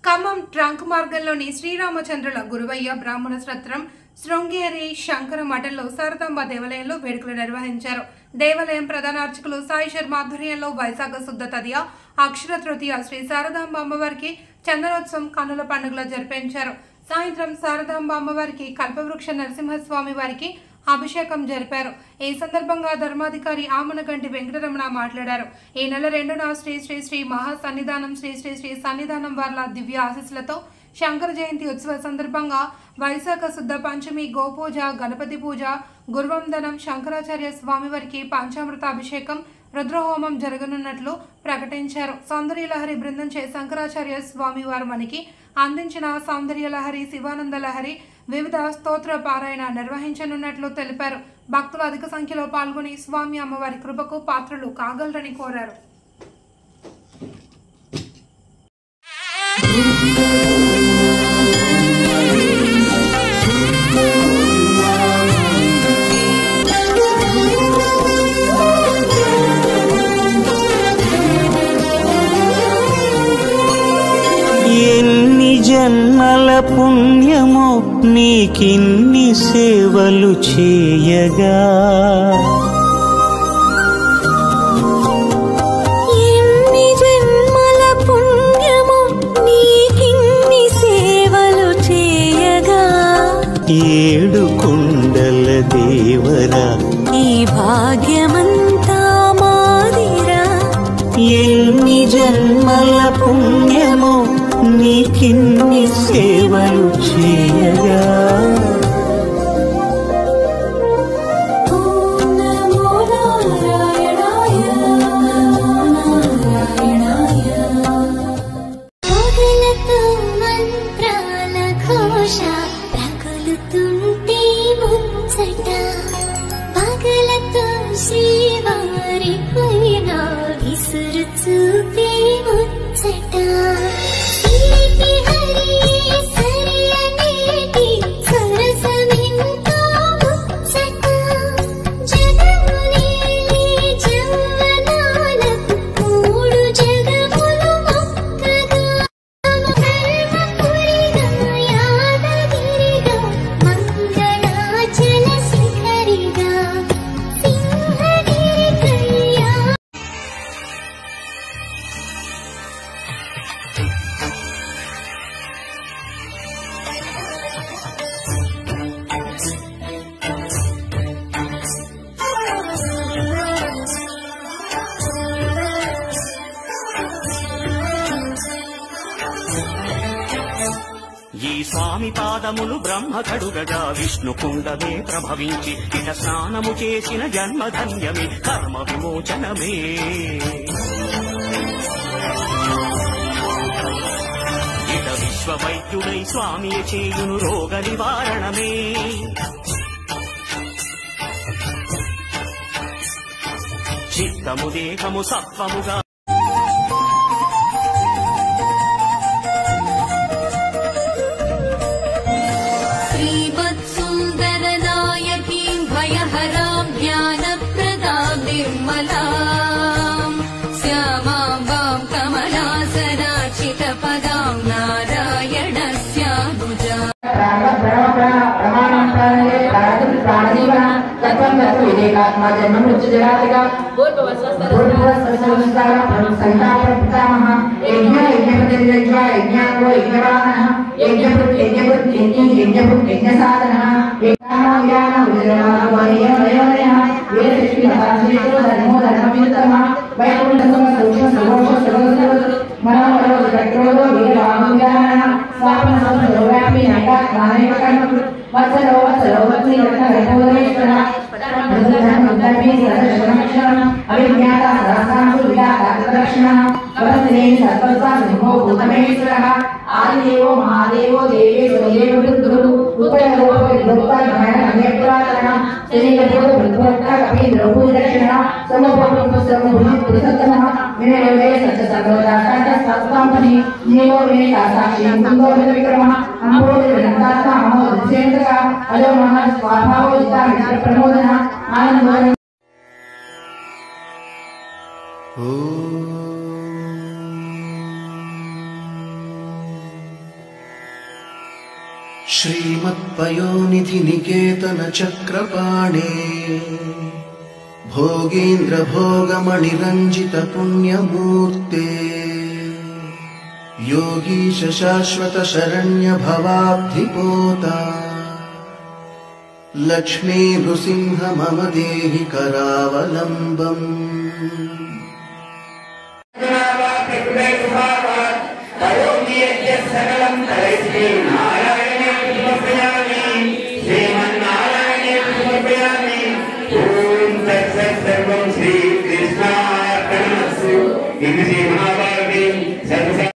Khammam trunk మార్గంలోని శ్రీరామచంద్రుల Guruvaiah బ్రాహ్మణ సత్రం శృంగేరి శంకర మఠంలో శారదాంబ దేవాలయంలో వేడుకలు నిర్వహించారు. దేవాలయం ప్రధాన అర్చకులు సాయి శర్మ ఆధ్వర్యంలో వైశాఖ శుద్ధ తదియ అక్షర తృతీయ శ్రీ శారదాంబ అమ్మవారికి చందనోత్సవం కన్నుల పండుగలో జరిపించారు. సాయంత్రం శారదాంబ అమ్మవారికి కల్పవృక్ష నరసింహస్వామి వారికి అభిషేకం జరిపారు. ఈ సందర్భంగా ధర్మాధికారి ఆమనగంటి వెంకటరమణ మాట్లాడారు. ఈ నెల 2న శ్రీ శ్రీ శ్రీ మహాసన్నిధానం శ్రీ శ్రీ శ్రీ సన్నిధానం వార్ల దివ్య ఆశీస్సులతో శంకర జయంతి ఉత్సవ సందర్భంగా వైశాఖ శుద్ధ పంచమి గోపూజ, గణపతి పూజ, గురువందనం, శంకరాచార్య స్వామివారికి పంచామృత అభిషేకం, రుద్రహోమం జరగనున్నట్లు ప్రకటించారు. సౌందర్యలహరి బృందం చే శంకరాచార్య స్వామివారు మనకి అందించిన సౌందర్యలహరి, శివానంద లహరి, వివిధ స్తోత్ర పారాయణ నిర్వహించనున్నట్లు తెలిపారు. భక్తులు అధిక సంఖ్యలో పాల్గొని స్వామి అమ్మవారి కృపకు పాత్రలు కాగలరని కోరారు. జన్మల పుణ్యమో నీకిన్ని సేవలు చేయగా, ఎన్ని జన్మల పుణ్యమో నీకిన్ని సేవలు చేయగా, ఏడు కొండల దేవరా ఈ భాగ్యమంతా మాదిరా. ఎన్ని జన్మల పుణ్యమో నీకిన్ని సేవలు చేయగా, పగలతో మంత్రాల ఘోష ప్రకలుతుంటే ముచ్చట, పగలతో శ్రీవారి పైన విసురు చూపే ముచ్చట. ఈ స్వామి పాదములు బ్రహ్మ కడుగగా విష్ణు కుండమే ప్రభవించి ఇట స్నానము చేసిన జన్మధన్యమే కర్మ విమోచనమే. ఇట విశ్వవైద్యుడై స్వామి చేయును రోగ నివారణమే. చిత్తము దేహము సత్వముగా ఆదిదేవో మహాదేవో దేవేశో దేవృద్ధుడు श्रीमत्पयोनिधि निकेतन चक्रपाणे भोगेन्द्र भोगमणिरञ्जित पुण्यमूर्ते योगीश शाश्वत शरण्य भवाब्धिपोता लक्ष्मी नृसिंह मम देहि करावलम्बम् सकलं